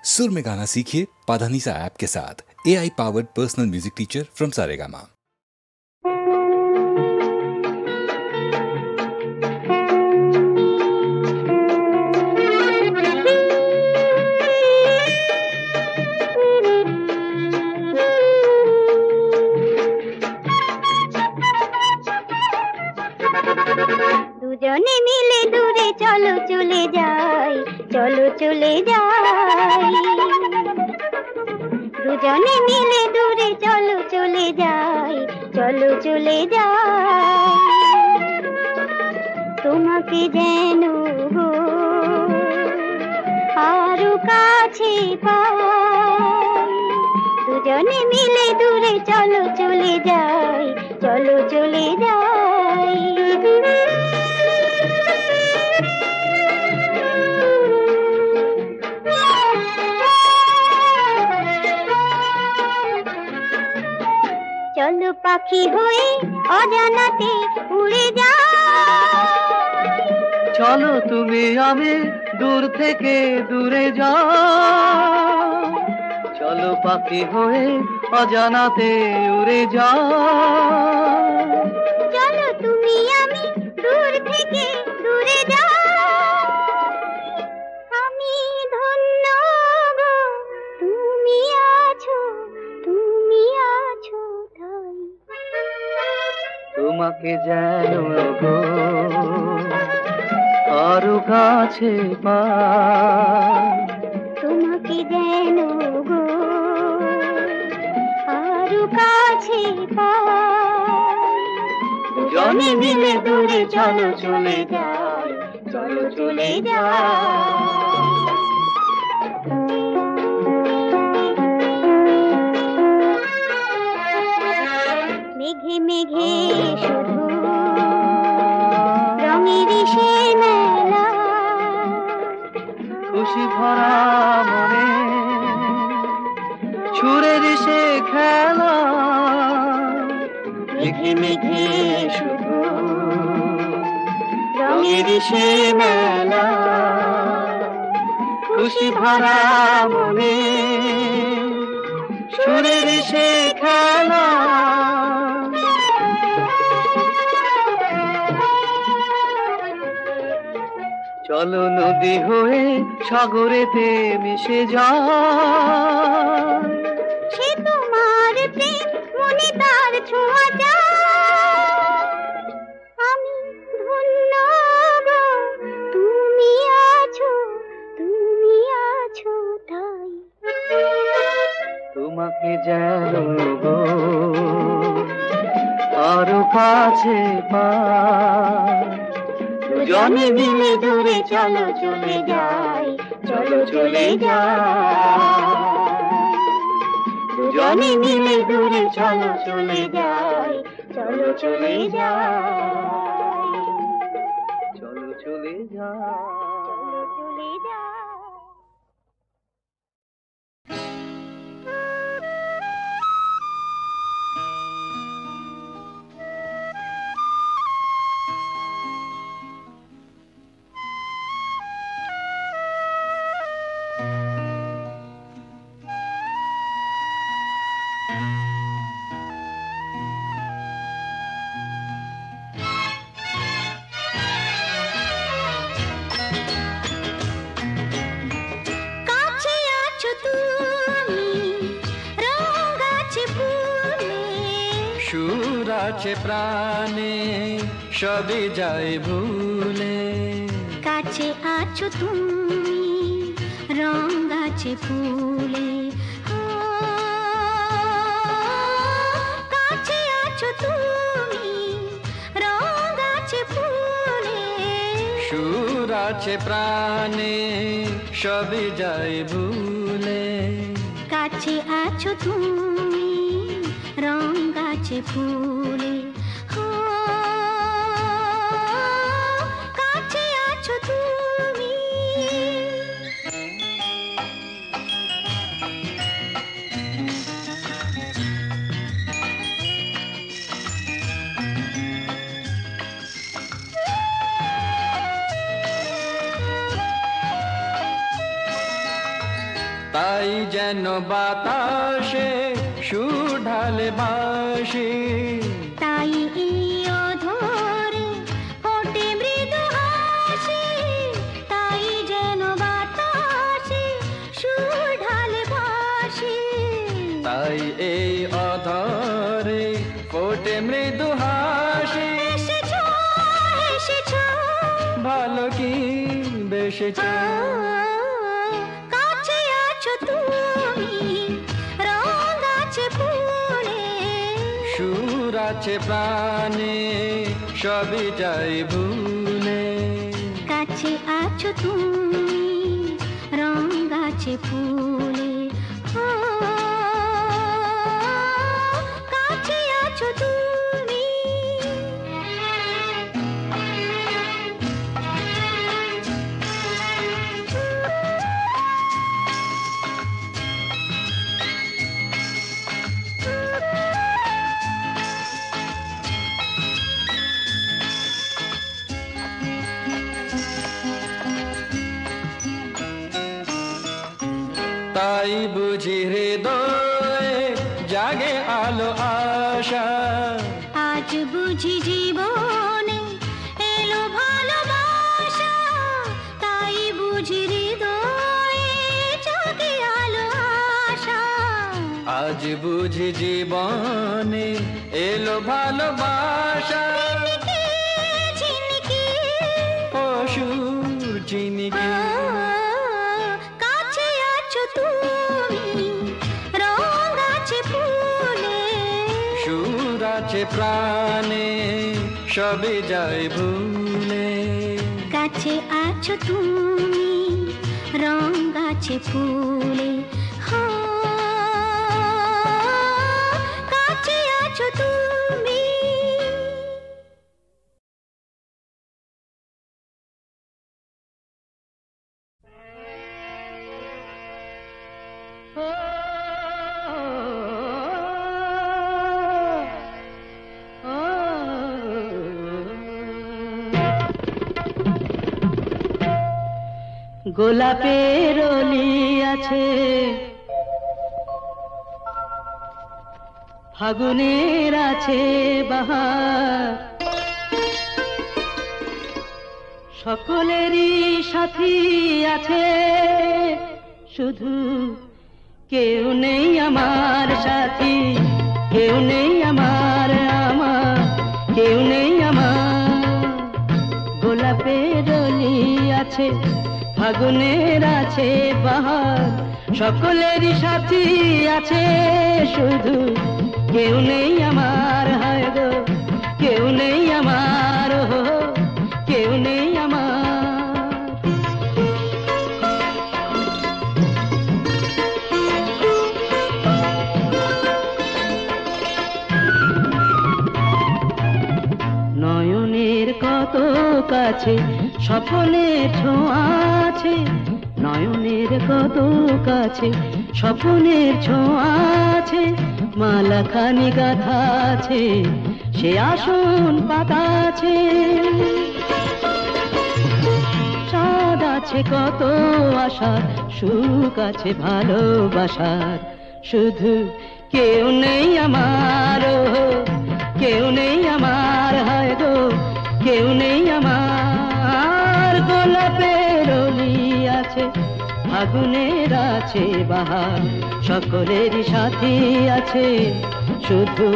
सुर में गाना सीखिए पाधानीसा ऐप के साथ। AI powered personal music teacher from Saregama. দুজনে মিলে দূরে চলো চলে যাই, চলো চলে যাই। দুজনে মিলে দূরে চলো চলে যাই, চলো চলে যাই। তোমাকে যেন গো আরো কাছে পাই। দুজনে মিলে দূরে চলো চলে যাই, চলো চলে যাই। চলো পাখি হয়ে অজানাতে উড়ে যাই। চলো তুমি আমি দূর থেকে দূরে যাও। চলো পাখি হয়ে অজানাতে উড়ে যাও। চলো তুমি আমি দূর থেকে দূরে যাও। আমি ধন্য গো তুমি আছো, তুমি আছো তাই। তোমাকে যেন গো আরো কাছে পাই। তোমাকে যেন গো আরো কাছে পাই। দুজনে মিলে দূরে চলো চলে যাই, চলো চলে যাই। মেঘে মেঘে শুধু রঙের সে মেলা। খুশি ভরা মনে ছুড়ের সে খেলা। মেঘে মেঘে শুধু রঙের সে মেলা। খুশি ভরা মনে ছুড়ের সে খেলা। চলো নদী হয়ে সাগরেতে মিশে যায়। সে তোমার প্রেম মনে তার ছোঁয়া যায়। আমি ধন্য গো তুমি আছো, তুমি আছো তাই। তোমাকে যেন গো আরো কাছে পাই। দুজনে মিলে দূরে চলো চলে যাই, চলো চলে যাই। দুজনে মিলে দূরে চলো চলে যাই, চলো চলে যাই। চলো চলে যাই, চলো চলে যাই। সুর আছে প্রাণে সবই যায় ভুলে। কাছে আছো তুমি রং আছে ফুলে। কাছে আছো তুমি রং আছে ফুলে। সুর আছে প্রাণে সবই যায় ভুলে। কাছে আছো তুমি রং আছে ফুলে। কাছে আছো তুমি। তাই যেন বাতাসে সুর ঢালে বাঁশি, তাই এই অধরে ফোটে মৃদু হাসি, তাই যেন বাতাসে সুর ঢালে বাঁশি, তাই এই অধরে ফোটে মৃদু হাসি। এসেছো এসেছো ভালো কি বেসেছো, কাছে আছো তুমি, রং আছে ফুলে, সুর আছে প্রাণে সবই যাই ভুলে। কাছে আছো তুমি, রং আছে ফুলে, ও, কাছে আছো তুমি। তাই বুঝি হৃদয়ে জাগে আলো আশা, আজ বুঝি জীবনে এলো ভালোবাসা, তাই বুঝি হৃদয়ে জাগে আলো আশা, আজ বুঝি জীবনে এলো ভালোবাসা। ঝিনিকি ঝিনিকি ও সুর ঝিনিকি, কাছে আছো তুমি, রং আছে ফুলে, সুর আছে প্রাণে সবই যায় ভুলে। কাছে আছো তুমি, রং আছে ফুলে, হো, কাছে আছো তুমি। গোলাপের অলি আছে, ফাগুনের আছে বাহার, সকলেরই সাথী আছে, শুধু কেউ নেই আমার সাথী, কেউ নেই আমার, কেউ নেই আমার। গোলাপের অলি আছে, ফাগুনের আছে বাহার, সকলেরই সাথী আছে, শুধু কেউ নেই আমার, হায় গো কেউ নেই আমার, কেউ নেই আমার। নয়নের কত কাছে স্বপ্নের ছোঁয়া আছে, নয়নের কত কাছে স্বপ্নের ছোঁয়া আছে, মালাখানি গাথা আছে, সে আসন পাতা আছে, চাঁদ আছে কত আশার, সুখ আছে ভালোবাসার, শুধু কেউ নেই আমার, কেউ নেই আমার, হায় গো কেউ নেই আমার। গোলাপের অলি আছে, ফাগুনের আছে বাহার, সকলেরই সাথী আছে, শুধু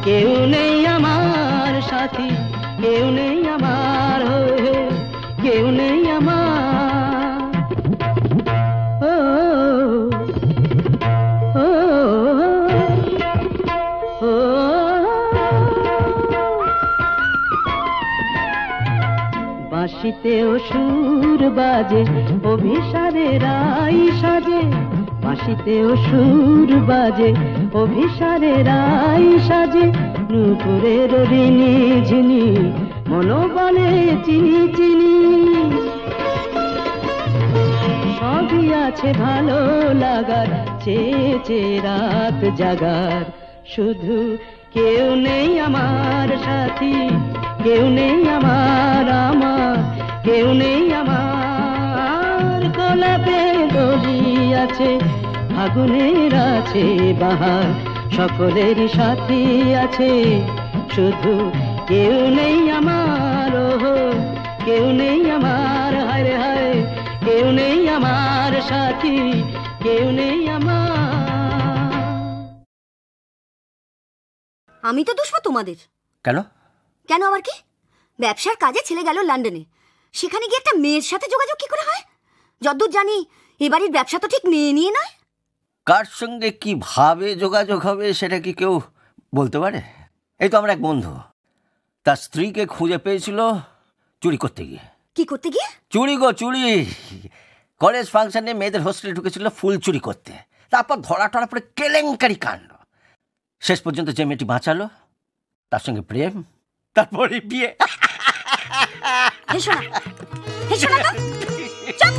কেউ নেই আমার সাথী, কেউ নেই আমার, কেউ নেই আমার। ও ও ও বাঁশিতেও সুর বাজে, অভিসারে রাই সাজে, বাঁশিতেও সুর বাজে, অভিসারে রাই সাজে, নূপুরের ঋণী ঝিনি মনোবলে চিনি চিনি, সবই আছে ভালো লাগার, চেয়ে চেয়ে রাত জাগার, শুধু কেউ নেই আমার সাথী, কেউ নেই আমার, কেউ নেই আমার। গোলাপের অলি আছে, ফাগুনের আছে বাহার, সকলের সাথী আছে, শুধু কেউ নেই আমার, ওহো কেউ নেই আমার, হায় রে হায়, কেউ নেই আমার সাথী, কেউ নেই আমার। আমি তো দুশ্মন তোমাদের। কেন? কেন আবার কি? ব্যবসার কাজে ছেলে গেল লন্ডনে, সেখানে গিয়ে একটা মেয়ের সাথে যোগাযোগ কি করে হয়? যতদূর জানি এ বাড়ির ব্যবসা তো ঠিক মেয়ে নিয়ে নয়। কার সঙ্গে কিভাবে যোগাযোগ হবে সেটা কি কেউ বলতে পারে? এই তো আমার এক বন্ধু, তার স্ত্রীকে খুঁজে পেয়েছিল চুরি করতে গিয়ে। কি করতে গিয়ে? চুরি গো, চুরি। কলেজ ফাংশনে মেয়েদের হোস্টেলে ঢুকেছিল ফুল চুরি করতে, তারপর ধরা টরা পড়ে কেলেঙ্কারি কাণ্ড। শেষ পর্যন্ত যে মেয়েটি বাঁচালো তার সঙ্গে প্রেম, তারপরে বিয়ে। হেসো না, হেসো না তো, চুপ।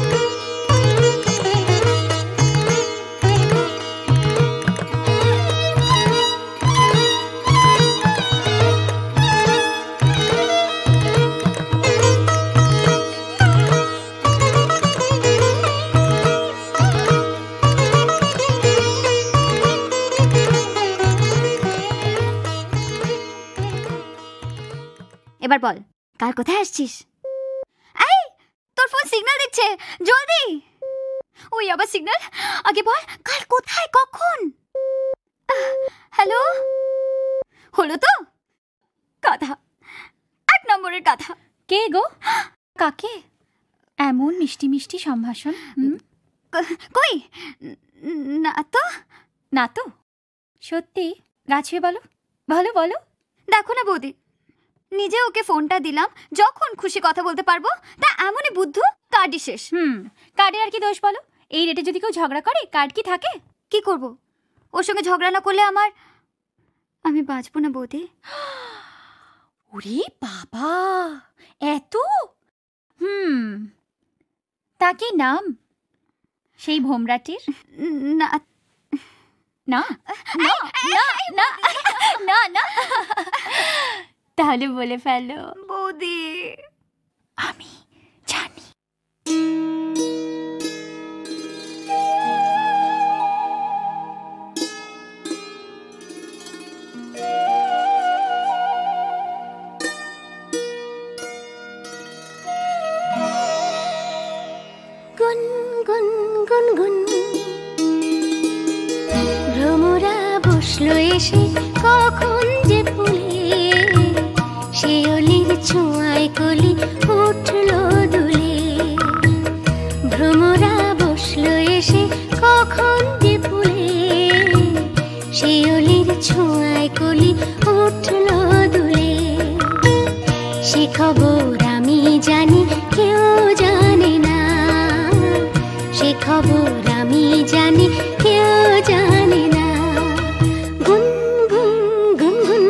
এবার বল, কাল কোথায় আসছিস? এই তোর ফোন সিগন্যাল দিচ্ছে, জলদি। ওই আবার সিগন্যাল, আগে বল কাল কোথায় কখন। হ্যালো, হলো তো? গাধা, 1 নম্বরের গাধা। কে গো? কাকে এমন মিষ্টি মিষ্টি সম্ভাষণ? কই না তো। না তো? সত্যি গাছে বলো, ভালো বলো। দেখো না বৌদি, নিজে ওকে ফোনটা দিলাম, যখন খুশি কথা বলতে পারবো, তা এমনই বুদ্ধু, কার্ডই শেষ। কার্ডের আর কি দোষ বলো? এই রেটে যদি কেউ ঝগড়া করে কার্ড কি থাকে? কি করব? ওর সঙ্গে ঝগড়া না করলে আমি বাঁচবো না বৌদি। ওরে বাবা, এত? তা কি নাম সেই ভোমরাটির? না না না না না না, তাহলে বলে ফেলো। বৌদি আমি জানি। গুন গুন গুন গুন, ভ্রমরা বসলো এসে কখন যে ফুলে, শিউলির ছোঁয়ায় কলি উঠলো দুলে। ভ্রমরা বসলো এসে কখন যে ফুলে, শিউলির ছোঁয়ায় কলি উঠলো দুলে। সে খবর আমি জানি, কেউ জানে না। সে খবর আমি জানি, কেউ জানে না। গুন গুন গুন গুন,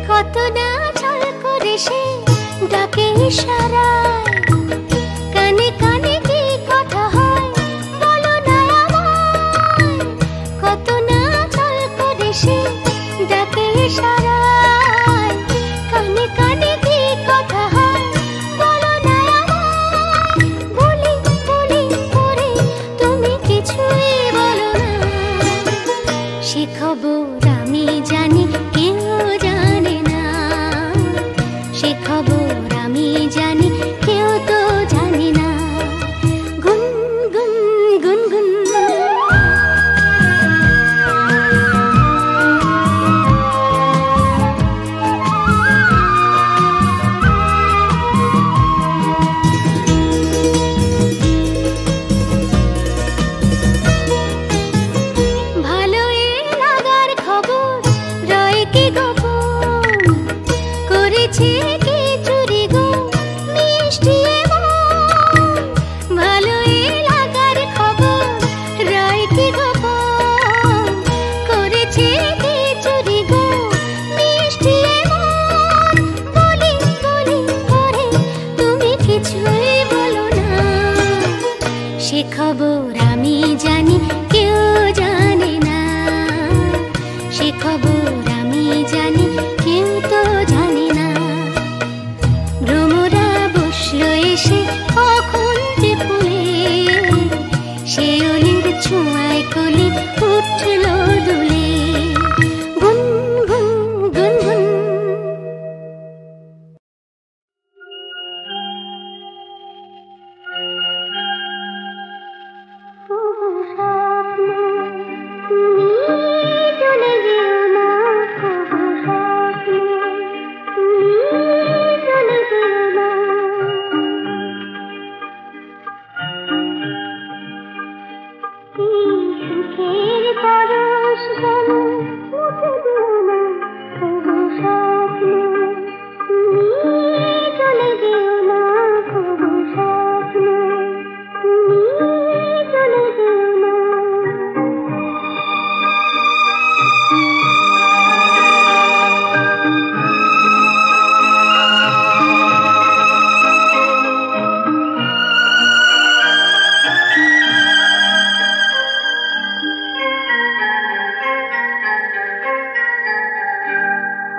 কত না ছল করে সে ডাকে ইশারায়। কানে কানে কি কথা হয় বলো না আমায়। কত না ছল করে সে ডাকে ইশারায়। কানে কানে কি কথা হয় বলো না আমায়। বলি বলি করে তুমি কিছুই বলো না। সে খবর আমি জানি, কেউ জানে না। সে খবর আমি জানি, কেউ তো জানে না। গুন গুন গুন গুন, ভালো এ লাগার খবর রয় কি গোপন। সে খবর আমি জানি, কেউ তো জানে না। ভ্রমরা বসলো এসে কখন যে ফুলে, সে অলির ছোঁয়ায় কলি উঠল দুলে। গুন গুন গুন গুন। চলে যেও না, চলে যেও না। সুখের পরশ যেন মুছে দিও না, তবু স্বপ্ন তুমি চলে যেও না, তবু স্বপ্ন তুমি চলে যেও না।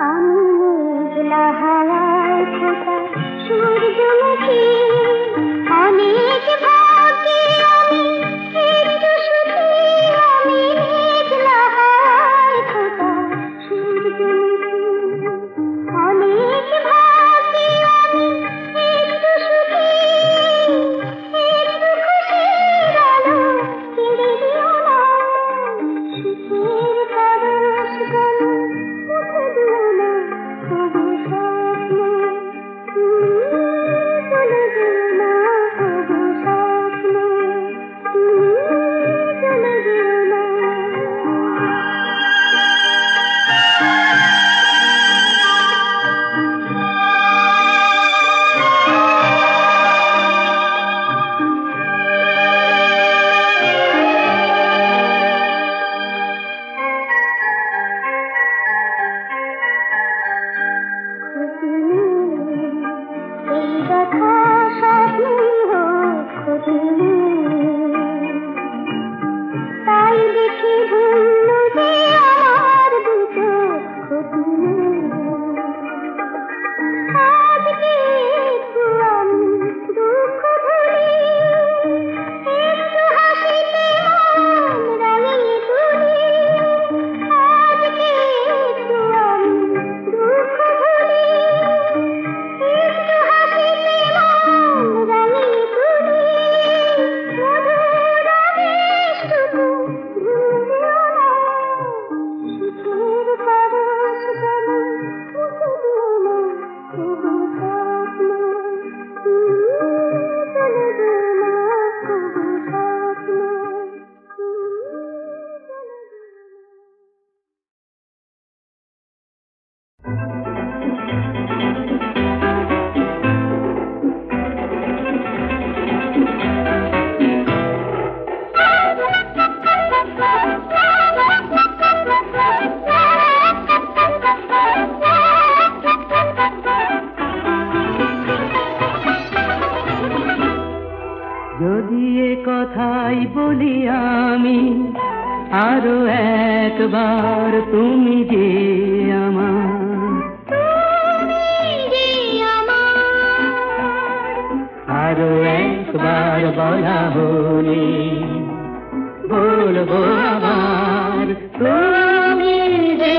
আমি মেঘলা হাওয়ায় ফোটা সূর্যমুখী, অনেক ভাগ্যে আমি একটু সুখী। আমি মেঘলা হাওয়ায় ফোটা সূর্যমুখী, অনেক ভাগ্যে আমি একটু সুখী। একটু খুশির আলো কেড়ে দিও না, সুখের পরশ যেন মুছে দিও না, তবু স্বপ্ন তুমি চলে যেও না, তবু স্বপ্ন তুমি চলে যেও না। এই কথা স্বপ্নই হোক ক্ষতি, তাই দেখি ভুল যে আমার দুটো ক্ষতি। আজকে একটু আমি দুঃখ ভুলি, একটু হাসিতে মন রাঙিয়ে তুলি। আজকে একটু আমি দুঃখ ভুলি, একটু হাসিতে মন রাঙিয়ে তুলি। মধুর আবেশটুকু ভুলে যেও না, সুখের পরশ যেন মুছে দিও না, তবু স্বপ্ন তুমি চলে যেও না, তবু স্বপ্ন তুমি চলে যদি এ কথাই বলি আমি আরো একবার, তুমি যে আমার, আরো একবার বলা হলে বলবো আবার, তুমি যে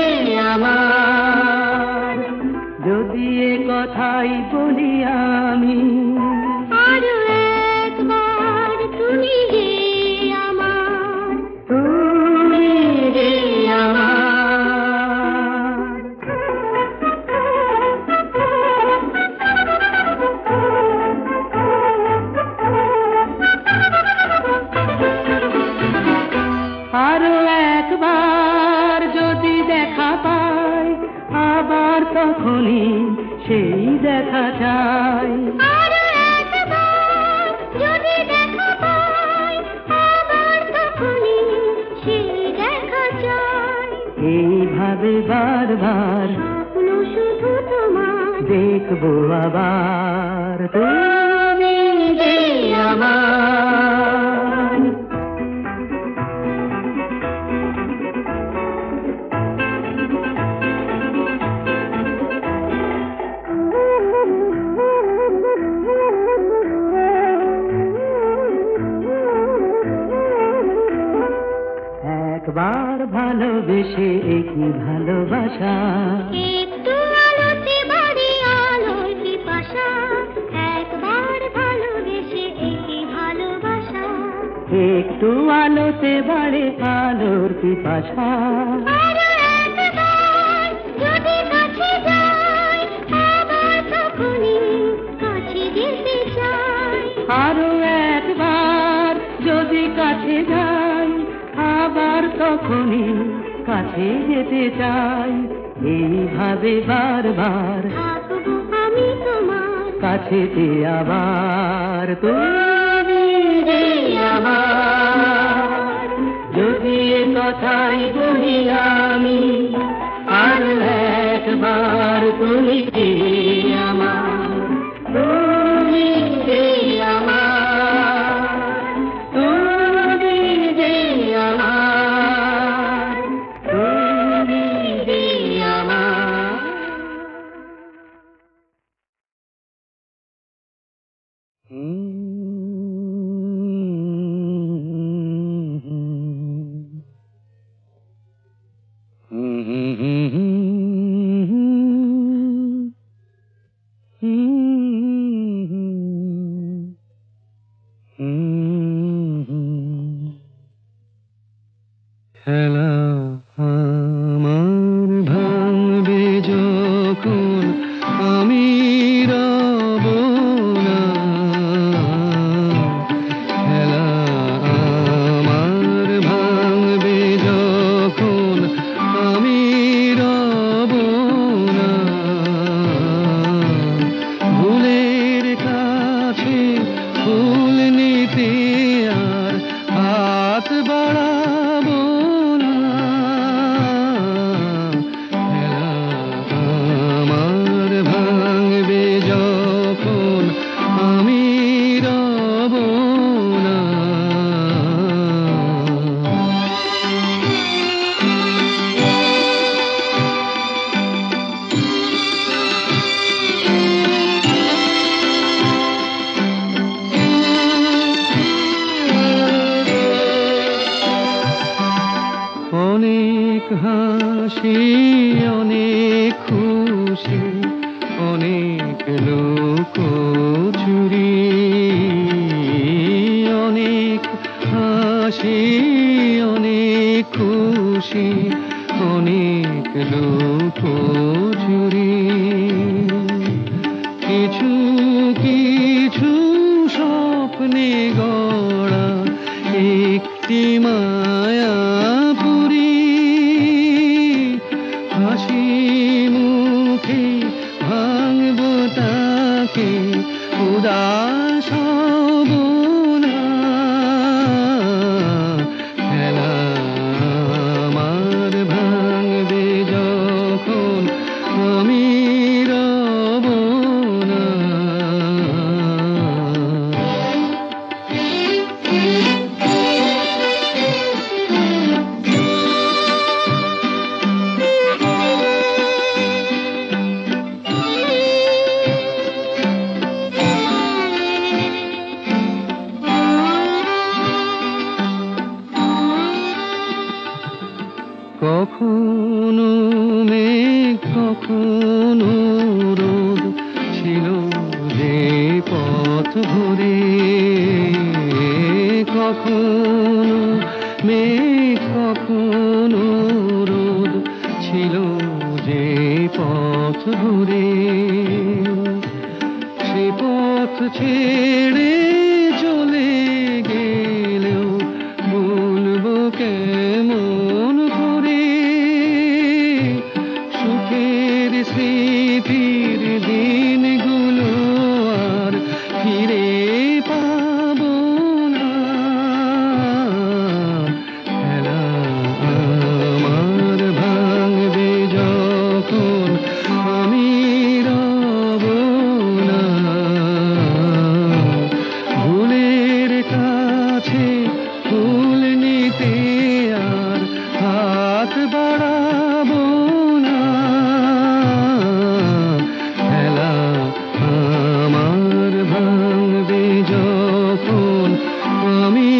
আমার। যদি এ কথাই বলি আমি আরো একবার, তুমি যে আমার, তুমি যে আমার। আরো একবার যদি দেখা পাই, আবার তখনই সেই দেখা চাই। আরো একবার যদি দেখা পাই, আবার তখনই সেই দেখা চাই। এইভাবে বারবার স্বপ্ন শুধু তোমার, দেখবো আবার, তুমি যে আমার। ভালোবেসে একই ভালোবাসা, একটু আলোতে বাড়ি আলোর পিপাসা, একবার ভালোবেসে একই ভালোবাসা। একটু আলোতে বাড়ে আলোর পিপাসা, আরো একবার যদি কাছে যাই, আবার তখনই কাছে যেতে চাই। আরো একবার যদি কাছে যাই, আবার তখনই কাছে যেতে চাই। এইভাবে বারবার থাকবো আমি তোমার কাছেতে, আবার তুমি যে আমার। যদি এ কথাই বলি আমি, আর একবার তুমি যে আমার, তুমি যে আমার, তুমি যে আমার, তুমি যে আমার। খেলা আমার ভাঙবে যখন আমি রব না, খেলা আমার ভাঙবে যখন আমি রব না, ভুলের কাছে ফুল নিতে আর হাত বাড়াবো না, খেলা আমার ভাঙবে যখন আমি রব না। অনেক হাসি, অনেক খুশি, অনেক লোক চুরি, অনেক হাসি, অনেক খুশি, অনেক লোক চুরি, কিছু কিছু স্বপ্নে গড়া একটি মায়াপুরী, হাসি মুখে ভাঙব তাকে উদাস হব না, খেলা আমার ভাঙবে যখন আমি রব না। কখনো মেঘ কখনো রোদ ছিল যে পথ ভরে, কখনো মেঘ কখনো রোদ ছিল যে পথ ভরে, সে পথ ছেড়ে চলে গেলেও বলবো কেমন করে, সুখের স্মৃতির দিনগুলো আর ফিরে পাবো না, খেলা আমার ভাঙবে যখন আমি রব না, ভুলের কাছে ফুল নিতে আর হাত বাড়াবো না, খেলা আমার ভাঙবে যখন আমি